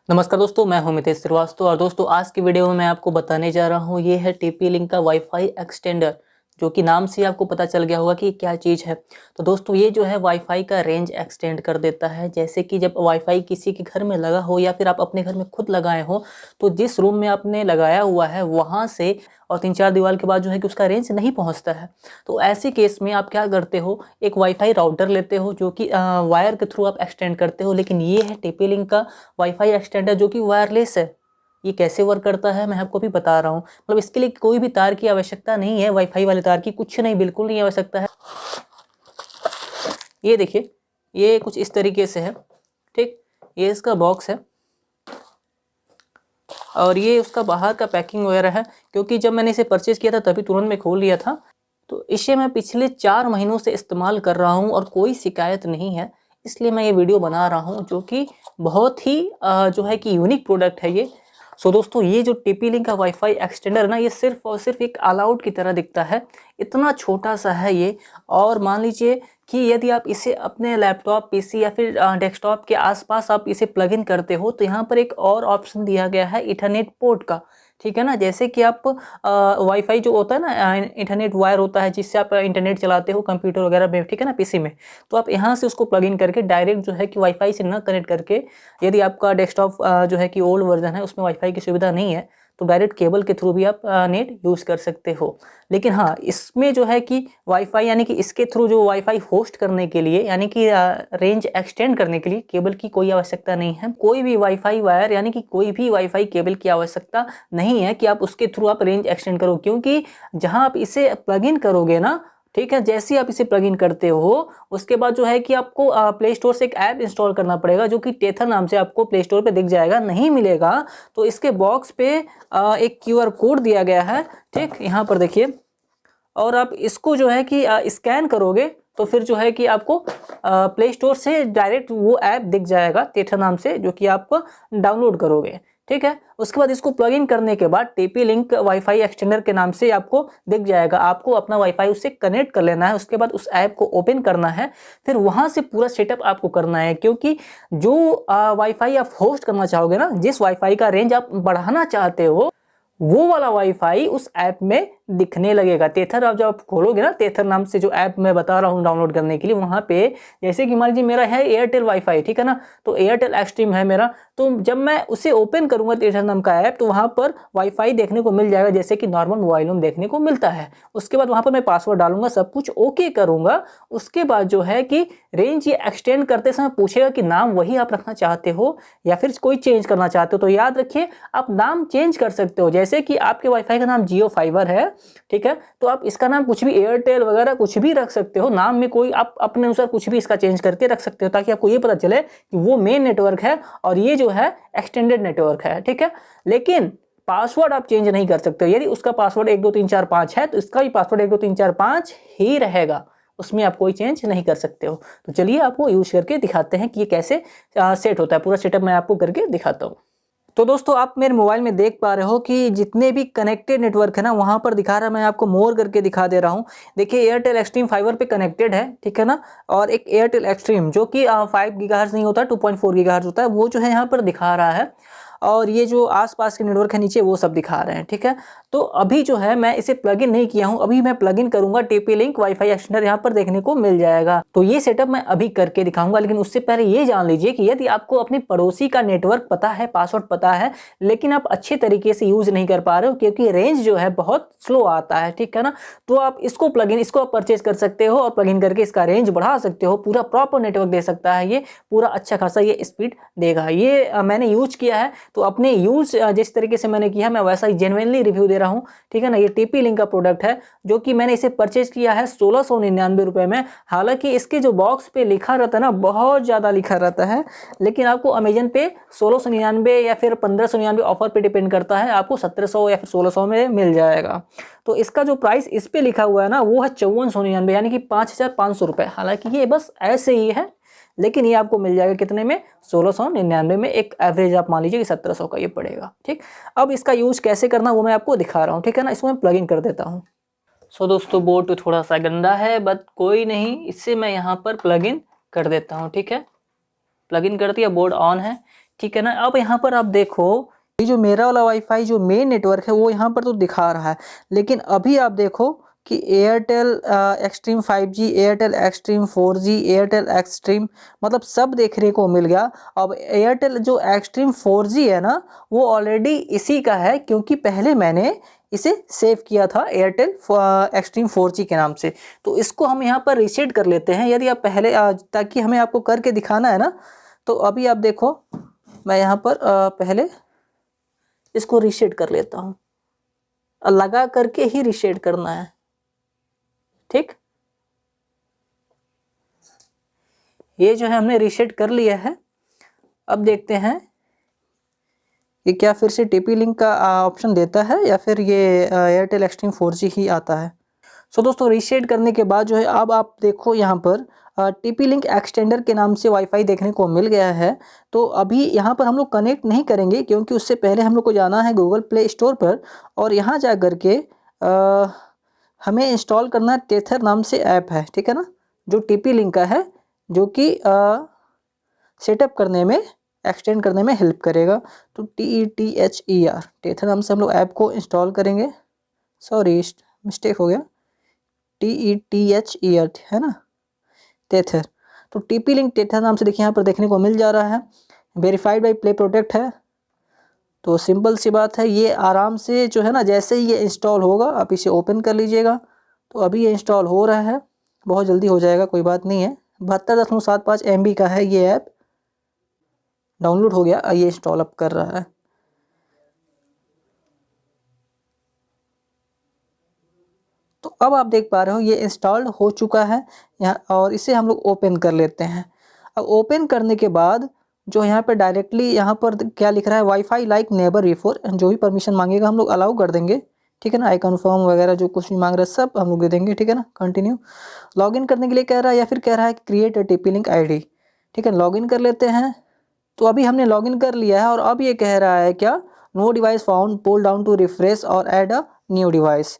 नमस्कार दोस्तों, मैं हूं मितेश श्रीवास्तव और दोस्तों आज की वीडियो में मैं आपको बताने जा रहा हूं ये है टीपी लिंक का वाईफाई एक्सटेंडर, जो कि नाम से आपको पता चल गया होगा कि क्या चीज़ है। तो दोस्तों ये जो है वाईफाई का रेंज एक्सटेंड कर देता है। जैसे कि जब वाईफाई किसी के घर में लगा हो या फिर आप अपने घर में खुद लगाए हो, तो जिस रूम में आपने लगाया हुआ है वहाँ से और 3-4 दीवार के बाद जो है कि उसका रेंज नहीं पहुँचता है। तो ऐसे केस में आप क्या करते हो, एक वाईफाई राउटर लेते हो जो कि वायर के थ्रू आप एक्सटेंड करते हो। लेकिन ये है टीपी लिंक का वाईफाई एक्सटेंडर जो कि वायरलेस है। ये कैसे वर्क करता है मैं आपको भी बता रहा हूँ। मतलब इसके लिए कोई भी तार की आवश्यकता नहीं है, वाईफाई वाले तार की कुछ नहीं, बिल्कुल नहीं आवश्यकता है। ये देखिए, ये कुछ इस तरीके से है, ठीक। ये इसका बॉक्स है और ये उसका बाहर का पैकिंग वगैरह है, क्योंकि जब मैंने इसे परचेज़ किया था तभी तुरंत मैं खोल लिया था। तो इसे मैं पिछले 4 महीनों से इस्तेमाल कर रहा हूँ और कोई शिकायत नहीं है। इसलिए मैं ये वीडियो बना रहा हूँ, जो कि बहुत ही जो है कि यूनिक प्रोडक्ट है ये। सो दोस्तों ये जो टीपी लिंक का वाईफाई एक्सटेंडर है ना, ये सिर्फ और सिर्फ एक ऑल आउट की तरह दिखता है। इतना छोटा सा है ये। और मान लीजिए कि यदि आप इसे अपने लैपटॉप, पीसी या फिर डेस्कटॉप के आसपास आप इसे प्लग इन करते हो, तो यहाँ पर एक और ऑप्शन दिया गया है इथरनेट पोर्ट का, ठीक है ना। जैसे कि आप वाईफाई जो होता है ना, इंटरनेट वायर होता है जिससे आप इंटरनेट चलाते हो कंप्यूटर वगैरह में, ठीक है ना, पीसी में। तो आप यहाँ से उसको प्लग इन करके डायरेक्ट जो है कि वाईफाई से ना कनेक्ट करके, यदि आपका डेस्कटॉप जो है कि ओल्ड वर्जन है उसमें वाईफाई की सुविधा नहीं है, तो डायरेक्ट केबल के थ्रू भी आप नेट यूज़ कर सकते हो। लेकिन हाँ, इसमें जो है कि वाईफाई यानी कि इसके थ्रू जो वाईफाई होस्ट करने के लिए यानी कि रेंज एक्सटेंड करने के लिए केबल की कोई आवश्यकता नहीं है। कोई भी वाईफाई वायर यानी कि कोई भी वाईफाई केबल की आवश्यकता नहीं है कि आप उसके थ्रू आप रेंज एक्सटेंड करो, क्योंकि जहां आप इसे प्लग इन करोगे ना, ठीक है, जैसे ही आप इसे प्लग इन करते हो उसके बाद जो है कि आपको प्ले स्टोर से एक ऐप इंस्टॉल करना पड़ेगा, जो कि टेथर नाम से आपको प्ले स्टोर पे दिख जाएगा। नहीं मिलेगा तो इसके बॉक्स पे एक क्यूआर कोड दिया गया है, ठीक, यहाँ पर देखिए। और आप इसको जो है कि स्कैन करोगे तो फिर जो है कि आपको प्ले स्टोर से डायरेक्ट वो ऐप दिख जाएगा टेथर नाम से, जो कि आपको डाउनलोड करोगे, ठीक है। उसके बाद इसको प्लग इन करने के बाद टीपी लिंक वाईफाई एक्सटेंडर के नाम से आपको दिख जाएगा। आपको अपना वाईफाई उससे कनेक्ट कर लेना है, उसके बाद उस ऐप को ओपन करना है, फिर वहां से पूरा सेटअप आपको करना है। क्योंकि जो वाईफाई आप होस्ट करना चाहोगे ना, जिस वाईफाई का रेंज आप बढ़ाना चाहते हो, वो वाला वाईफाई उस ऐप में दिखने लगेगा। टेथर आप जब आप खोलोगे ना, टेथर नाम से जो ऐप मैं बता रहा हूँ डाउनलोड करने के लिए, वहाँ पे जैसे कि मान लीजिए मेरा है एयरटेल वाईफाई, ठीक है ना, तो एयरटेल एक्सट्रीम है मेरा। तो जब मैं उसे ओपन करूंगा टेथर नाम का ऐप, तो वहाँ पर वाईफाई देखने को मिल जाएगा, जैसे कि नॉर्मल मोबाइलों में देखने को मिलता है। उसके बाद वहाँ पर मैं पासवर्ड डालूंगा, सब कुछ ओके करूंगा। उसके बाद जो है कि रेंज ये एक्सटेंड करते समय पूछेगा कि नाम वही आप रखना चाहते हो या फिर कोई चेंज करना चाहते हो। तो याद रखिए, आप नाम चेंज कर सकते हो। जैसे कि आपके वाईफाई का नाम जियो फाइबर है, ठीक है, तो आप इसका नाम कुछ भी एयरटेल वगैरह कुछ भी रख सकते हो। नाम में कोई आप अपने अनुसार कुछ भी इसका चेंज करके रख सकते हो, ताकि आपको ये पता चले कि वो मेन नेटवर्क है और ये जो है एक्सटेंडेड नेटवर्क है, ठीक है। लेकिन पासवर्ड आप चेंज नहीं कर सकते हो। यदि उसका पासवर्ड 1 2 3 4 5 है, तो इसका भी पासवर्ड 1 2 3 4 5 ही रहेगा, उसमें आप कोई चेंज नहीं कर सकते हो। तो चलिए आपको यूज करके दिखाते हैं कि ये कैसे सेट होता है। पूरा सेटअप मैं आपको करके दिखाता हूँ। तो दोस्तों आप मेरे मोबाइल में देख पा रहे हो कि जितने भी कनेक्टेड नेटवर्क है ना, वहां पर दिखा रहा है। मैं आपको मोर करके दिखा दे रहा हूँ। देखिए एयरटेल एक्सट्रीम फाइबर पे कनेक्टेड है, ठीक है ना। और एक एयरटेल एक्सट्रीम जो कि 5 गीगाहर्ट्ज़ नहीं होता, 2.4 गीगाहर्ट्ज़ होता है, वो जो है यहाँ पर दिखा रहा है। और ये जो आसपास के नेटवर्क है नीचे, वो सब दिखा रहे हैं, ठीक है। तो अभी जो है मैं इसे प्लग इन नहीं किया हूं, अभी मैं प्लग इन करूंगा। टीपी लिंक वाईफाई एक्सटेंडर यहाँ पर देखने को मिल जाएगा। तो ये सेटअप मैं अभी करके दिखाऊंगा। लेकिन उससे पहले ये जान लीजिए कि यदि आपको अपने पड़ोसी का नेटवर्क पता है, पासवर्ड पता है, लेकिन आप अच्छे तरीके से यूज नहीं कर पा रहे हो क्योंकि रेंज जो है बहुत स्लो आता है, ठीक है ना, तो आप इसको प्लग इन, इसको आप परचेज कर सकते हो और प्लग इन करके इसका रेंज बढ़ा सकते हो। पूरा प्रॉपर नेटवर्क दे सकता है ये, पूरा अच्छा खासा ये स्पीड देगा। ये मैंने यूज किया है, तो अपने यूज जिस तरीके से मैंने किया मैं वैसा ही जेन्युइनली रिव्यू दे रहा हूँ, ठीक है ना। ये टीपी लिंक का प्रोडक्ट है, जो कि मैंने इसे परचेज किया है 1699 रुपए में। हालांकि इसके जो बॉक्स पे लिखा रहता है ना, बहुत ज़्यादा लिखा रहता है, लेकिन आपको अमेजन पे 1699 या फिर 1599 ऑफर पे डिपेंड करता है, आपको 1700 या फिर 1600 में मिल जाएगा। तो इसका जो प्राइस इस पे लिखा हुआ है ना, वो है 5499, यानी कि 5500 रुपये। हालांकि ये बस ऐसे ही है, लेकिन ये आपको मिल जाएगा कितने में, 1699 में। एक एवरेज आप मान लीजिए कि 1700 का ये पड़ेगा, ठीक। अब इसका यूज कैसे करना वो मैं आपको दिखा रहा हूँ, ठीक है ना। इसको मैं प्लग इन कर देता हूँ। सो दोस्तों बोर्ड तो थोड़ा सा गंदा है, बट कोई नहीं, इससे मैं यहाँ पर प्लग इन कर देता हूँ, ठीक है। प्लग इन कर दिया, बोर्ड ऑन है। ठीक है ना। अब यहाँ पर आप देखो, ये जो मेरा वाला वाईफाई जो मेन नेटवर्क है वो यहाँ पर तो दिखा रहा है, लेकिन अभी आप देखो कि Airtel extreme 5G, Airtel extreme 4G, Airtel extreme, मतलब सब देखने को मिल गया। अब एयरटेल जो एक्सट्रीम 4G है ना, वो ऑलरेडी इसी का है, क्योंकि पहले मैंने इसे सेव किया था एयरटेल एक्सट्रीम 4G के नाम से। तो इसको हम यहाँ पर रीसेट कर लेते हैं, यदि आप पहले ताकि हमें आपको करके दिखाना है ना। तो अभी आप देखो, मैं यहाँ पर पहले इसको रीसेट कर लेता हूँ, लगा करके ही रीसेट करना है, ठीक। ये जो है हमने रीसेट कर लिया है। अब देखते हैं ये क्या फिर से टीपी लिंक का ऑप्शन देता है या फिर ये एयरटेल एक्सट्रीम 4G ही आता है। सो दोस्तों, रीसेट करने के बाद जो है अब आप देखो यहाँ पर टीपी लिंक एक्सटेंडर के नाम से वाईफाई देखने को मिल गया है। तो अभी यहाँ पर हम लोग कनेक्ट नहीं करेंगे, क्योंकि उससे पहले हम लोग को जाना है गूगल प्ले स्टोर पर, और यहाँ जा कर के हमें इंस्टॉल करना है टेथर नाम से ऐप है, ठीक है ना, जो टीपी लिंक का है, जो कि सेटअप करने में, एक्सटेंड करने में हेल्प करेगा। तो TETHER, टेथर नाम से हम लोग ऐप को इंस्टॉल करेंगे। सॉरी, मिस्टेक हो गया, TETHER है ना, टेथर। तो टीपी लिंक टेथर नाम से देखिए यहाँ पर देखने को मिल जा रहा है। वेरीफाइड बाई प्ले प्रोटेक्ट है। तो सिंपल सी बात है, ये आराम से जो है ना, जैसे ही ये इंस्टॉल होगा आप इसे ओपन कर लीजिएगा। तो अभी ये इंस्टॉल हो रहा है, बहुत जल्दी हो जाएगा, कोई बात नहीं है। 72.75 MB का है ये ऐप, डाउनलोड हो गया, ये इंस्टॉल अप कर रहा है। तो अब आप देख पा रहे हो ये इंस्टॉल्ड हो चुका है यहाँ, और इसे हम लोग ओपन कर लेते हैं। अब ओपन करने के बाद जो यहाँ पे डायरेक्टली यहाँ पर क्या लिख रहा है, वाईफाई लाइक नेबर बिफोर, जो भी परमिशन मांगेगा हम लोग अलाउ कर देंगे, ठीक है ना। आई कन्फर्म वगैरह जो कुछ भी मांग रहा है सब हम लोग दे देंगे, ठीक है ना। कंटिन्यू। लॉगिन करने के लिए कह रहा है, या फिर कह रहा है create a TP link ID, ठीक है। लॉगिन कर लेते हैं। तो अभी हमने लॉगिन कर लिया है, और अब ये कह रहा है क्या, no device found, pull down to refresh और add a new device.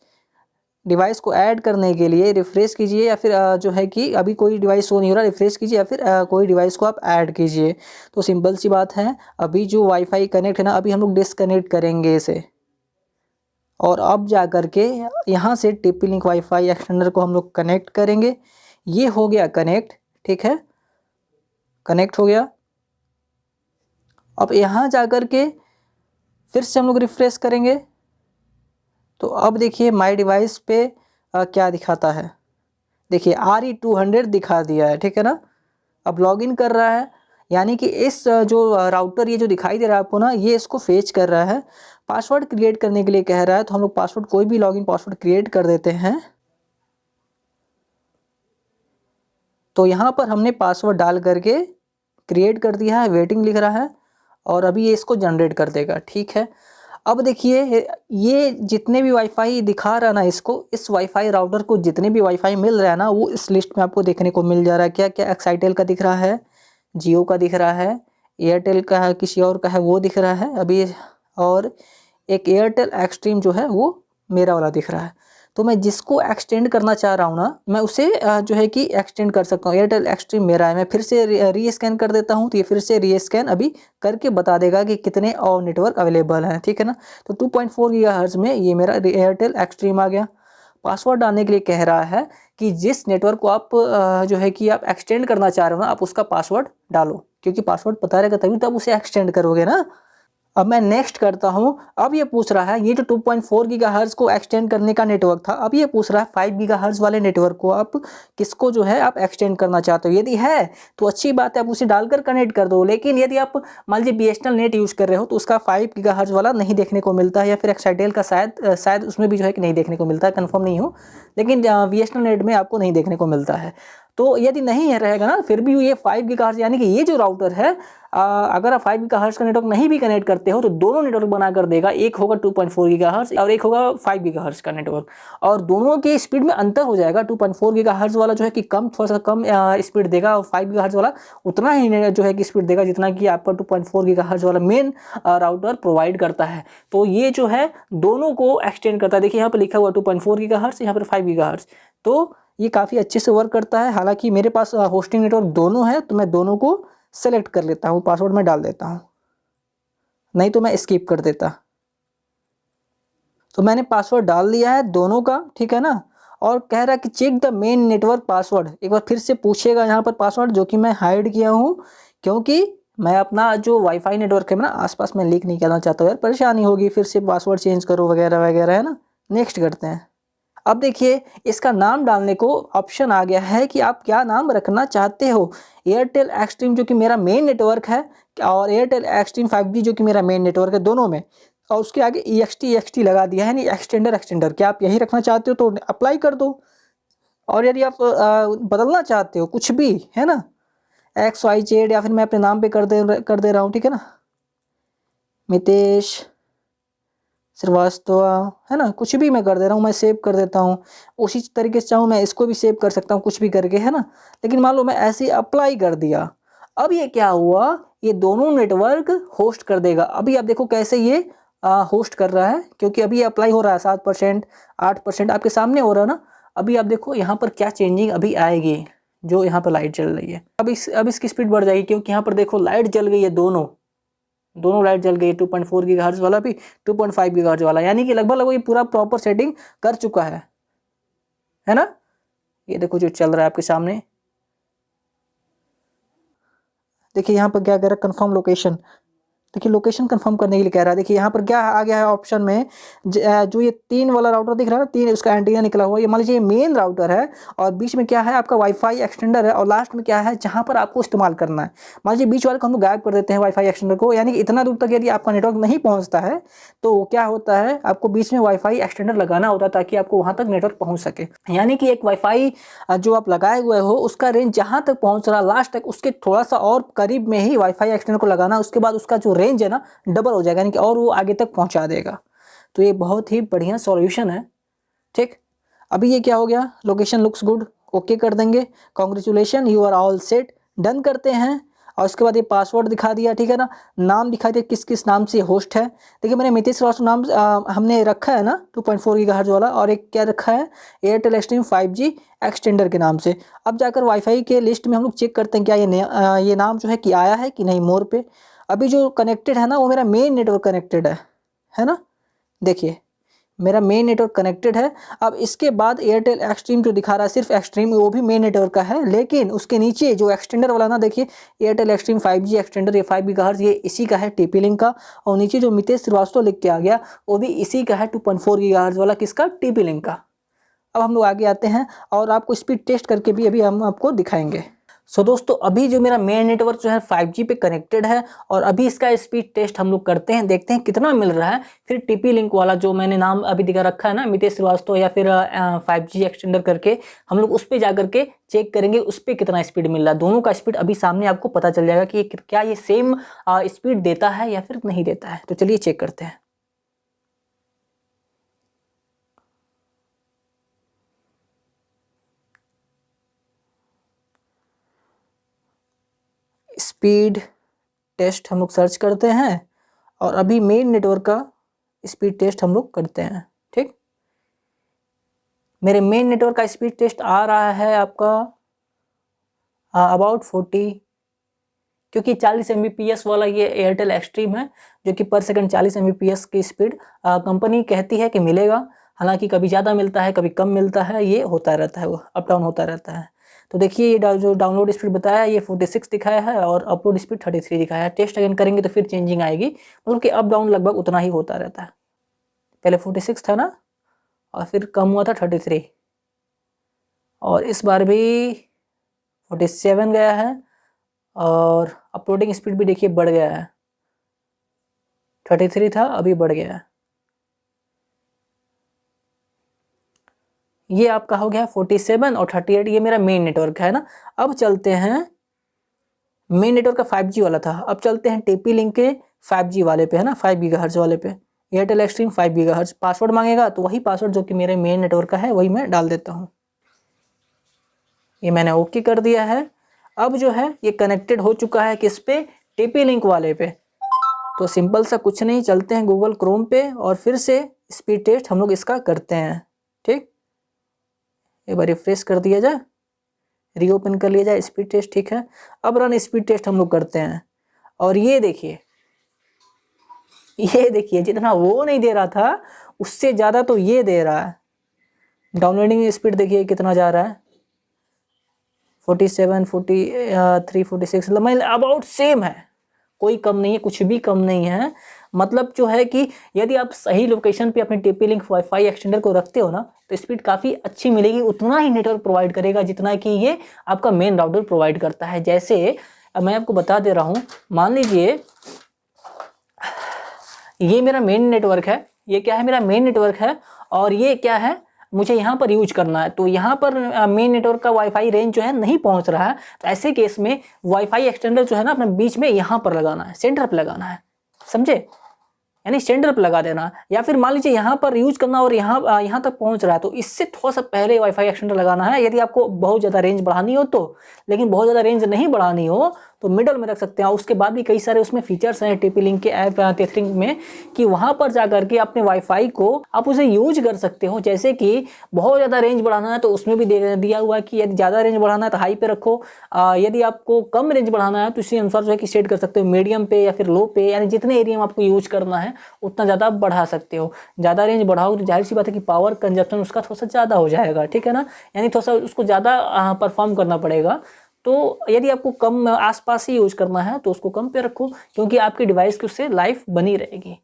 Device को ऐड करने के लिए रिफ्रेश कीजिए, या फिर जो है कि अभी कोई डिवाइस शो नहीं हो रहा, रिफ्रेश कीजिए, या फिर कोई डिवाइस को आप ऐड कीजिए। तो सिंपल सी बात है, अभी जो वाईफाई कनेक्ट है ना, अभी हम लोग डिसकनेक्ट करेंगे इसे, और अब जा कर के यहाँ से टीपी लिंक वाईफाई एक्सटेंडर को हम लोग कनेक्ट करेंगे। ये हो गया कनेक्ट, ठीक है, कनेक्ट हो गया। अब यहाँ जा कर के फिर से हम लोग रिफ्रेश करेंगे। तो अब देखिए माय डिवाइस पे क्या दिखाता है, देखिए RE200 दिखा दिया है, ठीक है ना। अब लॉगिन कर रहा है, यानी कि इस जो राउटर ये जो दिखाई दे रहा है आपको ना, ये इसको फेच कर रहा है। पासवर्ड क्रिएट करने के लिए कह रहा है, तो हम लोग पासवर्ड कोई भी लॉगिन पासवर्ड क्रिएट कर देते हैं। तो यहाँ पर हमने पासवर्ड डाल करके क्रिएट कर दिया है, वेटिंग लिख रहा है, और अभी ये इसको जनरेट कर देगा, ठीक है। अब देखिए ये जितने भी वाईफाई दिखा रहा है ना, इसको, इस वाईफाई राउटर को जितने भी वाईफाई मिल रहा है ना, वो इस लिस्ट में आपको देखने को मिल जा रहा है। क्या क्या, एक्साइटेल का दिख रहा है, जियो का दिख रहा है, एयरटेल का है, किसी और का है वो दिख रहा है अभी, और एक एयरटेल एक्सट्रीम जो है वो मेरा वाला दिख रहा है। तो मैं जिसको एक्सटेंड करना चाह रहा हूँ ना, मैं उसे जो है कि एक्सटेंड कर सकता हूँ। एयरटेल एक्सट्रीम मेरा है, मैं फिर से री स्कैन कर देता हूँ, तो ये फिर से री स्कैन अभी करके बता देगा कि कितने और नेटवर्क अवेलेबल हैं, ठीक है ना। तो 2.4 गीगाहर्ट्ज़ में ये मेरा एयरटेल एक्सट्रीम आ गया। पासवर्ड डालने के लिए कह रहा है कि जिस नेटवर्क को आप जो है कि आप एक्सटेंड करना चाह रहे हो ना, आप उसका पासवर्ड डालो, क्योंकि पासवर्ड पता रहेगा तभी तो आप उसे एक्सटेंड करोगे ना। अब मैं नेक्स्ट करता हूं। अब ये पूछ रहा है, ये जो 2.4 गीगाहर्ट्ज़ को एक्सटेंड करने का नेटवर्क था, अब ये पूछ रहा है 5 गीगाहर्ट्ज़ वाले नेटवर्क को आप किसको जो है आप एक्सटेंड करना चाहते हो। यदि है तो अच्छी बात है, आप उसे डालकर कनेक्ट कर दो। लेकिन यदि आप मान लीजिए BSNL नेट यूज़ कर रहे हो, तो उसका 5 गीगाहर्ट्ज़ वाला नहीं देखने को मिलता है, या फिर एक्साइटेल का शायद उसमें भी जो है कि नहीं देखने को मिलता है, कन्फर्म नहीं हो, लेकिन BSNL नेट में आपको नहीं देखने को मिलता है। तो यदि नहीं है रहेगा ना, फिर भी ये 5 गीगाहर्ट्ज़, यानी कि ये जो राउटर है, अगर आप 5 गीगाहर्ट्ज़ का नेटवर्क नहीं भी कनेक्ट करते हो, तो दोनों नेटवर्क बना कर देगा। एक होगा 2.4 गीगाहर्ट्ज़ और एक होगा 5 गीगाहर्ट्ज़ का नेटवर्क, और दोनों की स्पीड में अंतर हो जाएगा। 2.4 गीगाहर्ट्ज़ वाला जो है कि थोड़ा सा कम स्पीड देगा, और 5 गीगाहर्ट्ज़ वाला उतना ही जो है कि स्पीड देगा जितना कि आपका 2.4 गीगाहर्ट्ज़ वाला मेन राउटर प्रोवाइड करता है। तो ये जो है दोनों को एक्सटेंड करता है। देखिए यहाँ पर लिखा हुआ 2.4 गीगाहर्ट्ज़, यहाँ पर 5 गीगाहर्ट्ज़, तो ये काफ़ी अच्छे से वर्क करता है। हालांकि मेरे पास होस्टिंग नेटवर्क दोनों है, तो मैं दोनों को सेलेक्ट कर लेता हूँ, पासवर्ड में डाल देता हूँ। नहीं तो मैं स्किप कर देता। तो मैंने पासवर्ड डाल दिया है दोनों का, ठीक है ना। और कह रहा है कि check the main network password, एक बार फिर से पूछेगा यहाँ पर पासवर्ड, जो कि मैं हाइड किया हूँ, क्योंकि मैं अपना जो वाईफाई नेटवर्क है ना आसपास में लीक नहीं करना चाहता हूँ यार, परेशानी होगी फिर से पासवर्ड चेंज करो वगैरह वगैरह, है ना। नेक्स्ट करते हैं। अब देखिए इसका नाम डालने को ऑप्शन आ गया है कि आप क्या नाम रखना चाहते हो। एयरटेल एक्सट्रीम जो कि मेरा मेन नेटवर्क है, और एयरटेल एक्सट्रीम 5G जो कि मेरा मेन नेटवर्क है, दोनों में। और उसके आगे EXT लगा दिया है, नहीं एक्सटेंडर। क्या आप यही रखना चाहते हो तो अप्लाई कर दो। और यदि आप बदलना चाहते हो कुछ भी, है ना, XYZ, या फिर मैं अपने नाम पे कर दे रहा हूँ, ठीक है ना, मितेश श्रीवास्तव, है ना, कुछ भी मैं कर दे रहा हूँ, मैं सेव कर देता हूँ। उसी तरीके से चाहूँ मैं इसको भी सेव कर सकता हूँ कुछ भी करके, है ना। लेकिन मान लो मैं ऐसे ही अप्लाई कर दिया, अब ये क्या हुआ, ये दोनों नेटवर्क होस्ट कर देगा। अभी आप देखो कैसे ये होस्ट कर रहा है, क्योंकि अभी अप्लाई हो रहा है 7%, 8% आपके सामने हो रहा है ना। अभी आप देखो यहाँ पर क्या चेंजिंग अभी आएगी, जो यहाँ पर लाइट जल रही है। अब इसकी स्पीड बढ़ जाएगी, क्योंकि यहाँ पर देखो लाइट जल गई है, दोनों लाइट जल गई, 2.4 गीगाहर्ट्ज वाला भी, 2.5 गीगाहर्ट्ज वाला, यानी कि लगभग ये पूरा प्रॉपर सेटिंग कर चुका है ना। ये देखो जो चल रहा है आपके सामने, देखिए यहाँ पर क्या कह रहा है, कंफर्म लोकेशन। देखिए लोकेशन कंफर्म करने के लिए कह रहा है। देखिए यहाँ पर क्या आ गया है ऑप्शन में, जो ये 3 वाला राउटर दिख रहा है ना, 3 उसका एंटीना निकला हुआ है, ये मान लीजिए ये मेन राउटर है, और बीच में क्या है आपका वाईफाई एक्सटेंडर है, और लास्ट में क्या है जहाँ पर आपको इस्तेमाल करना है। मान लीजिए बीच वाले को हम लोग गायब कर देते हैं वाईफाई एक्सटेंडर को, यानी कि इतना दूर तक यदि आपका नेटवर्क नहीं पहुँचता है तो क्या होता है, आपको बीच में वाईफाई एक्सटेंडर लगाना होता है, ताकि आपको वहाँ तक नेटवर्क पहुँच सके। यानी कि एक वाईफाई जो आप लगाए हुए हो उसका रेंज जहाँ तक पहुँच रहा लास्ट तक, उसके थोड़ा सा और करीब में ही वाईफाई एक्सटेंडर को लगाना, उसके बाद उसका जो रेंज है ना डबल हो जाएगा, यानी कि और वो आगे तक पहुंचा देगा। तो ये बहुत ही बढ़िया सॉल्यूशन है, ठीक। अभी ये क्या हो गया, लोकेशन लुक्स गुड, ओके कर देंगे, congratulation you are all set, done करते हैं। और उसके बाद ये पासवर्ड दिखा दिया, ठीक है ना, नाम दिखा दिया किस किस नाम से होस्ट है। देखिए मैंने मितेश श्रीवास्तव नाम हमने रखा है ना 2.4 गीगाहर्ट्ज वाला, और एक क्या रखा है, एयरटेल एक्सट्रीम 5G एक्सटेंडर के नाम से। अब जाकर वाईफाई के लिस्ट में हम लोग चेक करते हैं क्या ये नाम जो है कि आया है कि नहीं मोर पे। अभी जो कनेक्टेड है ना वो मेरा मेन नेटवर्क कनेक्टेड है ना। देखिए मेरा मेन नेटवर्क कनेक्टेड है। अब इसके बाद एयरटेल एक्सट्रीम जो दिखा रहा है सिर्फ एक्सट्रीम, वो भी मेन नेटवर्क का है, लेकिन उसके नीचे जो एक्सटेंडर वाला ना, देखिए एयरटेल एक्सट्रीम 5G एक्सटेंडर, ये 5 गीगाहर्ट्ज, ये इसी का है, TP लिंक का। और नीचे जो मितेश श्रीवास्तव लिख के आ गया वो भी इसी का है, 2.4 गीगाहर्ट्ज वाला, किसका, TP लिंक का। अब हम लोग आगे आते हैं और आपको स्पीड टेस्ट करके भी अभी हम आपको दिखाएंगे। सो दोस्तों अभी जो मेरा मेन नेटवर्क जो है 5G पे कनेक्टेड है, और अभी इसका स्पीड टेस्ट हम लोग करते हैं, देखते हैं कितना मिल रहा है। फिर TP लिंक वाला जो मैंने नाम अभी दिखा रखा है ना, मितेश श्रीवास्तव या फिर 5G एक्सटेंडर करके, हम लोग उस पर जा करके चेक करेंगे उस पर कितना स्पीड मिल रहा है। दोनों का स्पीड अभी सामने आपको पता चल जाएगा कि क्या ये सेम स्पीड देता है या फिर नहीं देता है। तो चलिए चेक करते हैं। स्पीड टेस्ट हम लोग सर्च करते हैं, और अभी मेन नेटवर्क का स्पीड टेस्ट हम लोग करते हैं, ठीक। मेरे मेन नेटवर्क का स्पीड टेस्ट आ रहा है आपका अबाउट 40, क्योंकि 40 Mbps वाला ये एयरटेल एक्सट्रीम है, जो कि पर सेकंड 40 Mbps की स्पीड कंपनी कहती है कि मिलेगा। हालांकि कभी ज़्यादा मिलता है कभी कम मिलता है, ये होता रहता है, वो अप डाउन होता रहता है। तो देखिए ये जो डाउनलोड स्पीड बताया है ये 46 दिखाया है, और अपलोड स्पीड 33 दिखाया है। टेस्ट अगेन करेंगे तो फिर चेंजिंग आएगी, मतलब कि अप डाउन लगभग उतना ही होता रहता है। पहले 46 था ना, और फिर कम हुआ था 33, और इस बार भी 47 गया है, और अपलोडिंग स्पीड भी देखिए बढ़ गया है, 33 था अभी बढ़ गया है। ये आपका हो गया 47 और 38, ये मेरा मेन नेटवर्क है ना। अब चलते हैं, मेन नेटवर्क का 5G वाला था, अब चलते हैं TP लिंक के 5G वाले पे, है ना, 5 गीगाहर्ट्ज वाले पे, एयरटेल एक्सट्रीम 5 गीगाहर्ट्ज। पासवर्ड मांगेगा तो वही पासवर्ड जो कि मेरे मेन नेटवर्क का है वही मैं डाल देता हूँ। ये मैंने ओके कर दिया है। अब जो है ये कनेक्टेड हो चुका है किस पे, TP लिंक वाले पे। तो सिंपल सा कुछ नहीं, चलते हैं गूगल क्रोम पे और फिर से स्पीड टेस्ट हम लोग इसका करते हैं, ठीक। एक बार रिफ्रेश कर दिया जाए, रीओपन कर लिया जाए स्पीड टेस्ट, ठीक है। अब रन स्पीड टेस्ट हम लोग करते हैं, और ये देखिए ये देखिए जितना वो नहीं दे रहा था उससे ज़्यादा तो ये दे रहा है। डाउनलोडिंग स्पीड देखिए कितना जा रहा है, 47, 43, 46, मतलब अबाउट सेम है, कोई कम नहीं है, कुछ भी कम नहीं है। मतलब जो है कि यदि आप सही लोकेशन पे अपने टीपी लिंक वाईफाई एक्सटेंडर को रखते हो ना तो स्पीड काफ़ी अच्छी मिलेगी, उतना ही नेटवर्क प्रोवाइड करेगा जितना कि ये आपका मेन राउटर प्रोवाइड करता है। जैसे अब मैं आपको बता दे रहा हूँ, मान लीजिए ये मेरा मेन नेटवर्क है, ये क्या है मेरा मेन नेटवर्क है, और ये क्या है मुझे यहाँ पर यूज करना है, तो यहाँ पर मेन नेटवर्क का वाईफाई रेंज जो है नहीं पहुँच रहा है, तो ऐसे केस में वाईफाई एक्सटेंडर जो है ना अपने बीच में यहाँ पर लगाना है, सेंटर पर लगाना है, समझे, यानी सेंटर पर लगा देना। या फिर मान लीजिए यहाँ पर यूज करना और यहाँ तक पहुँच रहा है तो इससे थोड़ा सा पहले वाईफाई एक्सटेंडर लगाना है, यदि आपको बहुत ज़्यादा रेंज बढ़ानी हो तो। लेकिन बहुत ज़्यादा रेंज नहीं बढ़ानी हो तो मिडल में रख सकते हैं। उसके बाद भी कई सारे उसमें फीचर्स हैं टीपी लिंक के ऐप टेथरिंग में कि वहाँ पर जा करके अपने वाईफाई को आप उसे यूज कर सकते हो। जैसे कि बहुत ज़्यादा रेंज बढ़ाना है तो उसमें भी दिया हुआ है कि यदि ज़्यादा रेंज बढ़ाना है तो हाई पे रखो, यदि आपको कम रेंज बढ़ाना है तो इसी अनुसार जो है कि सेट कर सकते हो मीडियम पे या फिर लो पे, यानी जितने एरिया में आपको यूज करना है उतना ज़्यादा बढ़ा सकते हो। ज़्यादा रेंज बढ़ाओगे तो जाहिर सी बात है कि पावर कंजप्शन उसका थोड़ा सा ज़्यादा हो जाएगा, ठीक है ना, यानी थोड़ा सा उसको ज़्यादा परफॉर्म करना पड़ेगा। तो यदि आपको कम आसपास ही यूज करना है तो उसको कम पे रखो, क्योंकि आपकी डिवाइस की उससे लाइफ बनी रहेगी।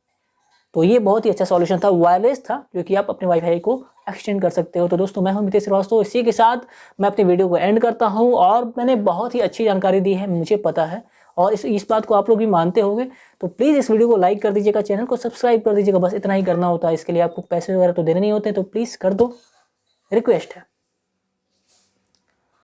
तो ये बहुत ही अच्छा सॉल्यूशन था, वायरलेस था, जो कि आप अपने वाईफाई को एक्सटेंड कर सकते हो। तो दोस्तों मैं हूं मितेश श्रीवास्तव, इसी के साथ मैं अपने वीडियो को एंड करता हूं। और मैंने बहुत ही अच्छी जानकारी दी है, मुझे पता है, और इस बात को आप लोग भी मानते होंगे। तो प्लीज़ इस वीडियो को लाइक कर दीजिएगा, चैनल को सब्सक्राइब कर दीजिएगा, बस इतना ही करना होता है। इसके लिए आपको पैसे वगैरह तो देने नहीं होते, तो प्लीज़ कर दो, रिक्वेस्ट है।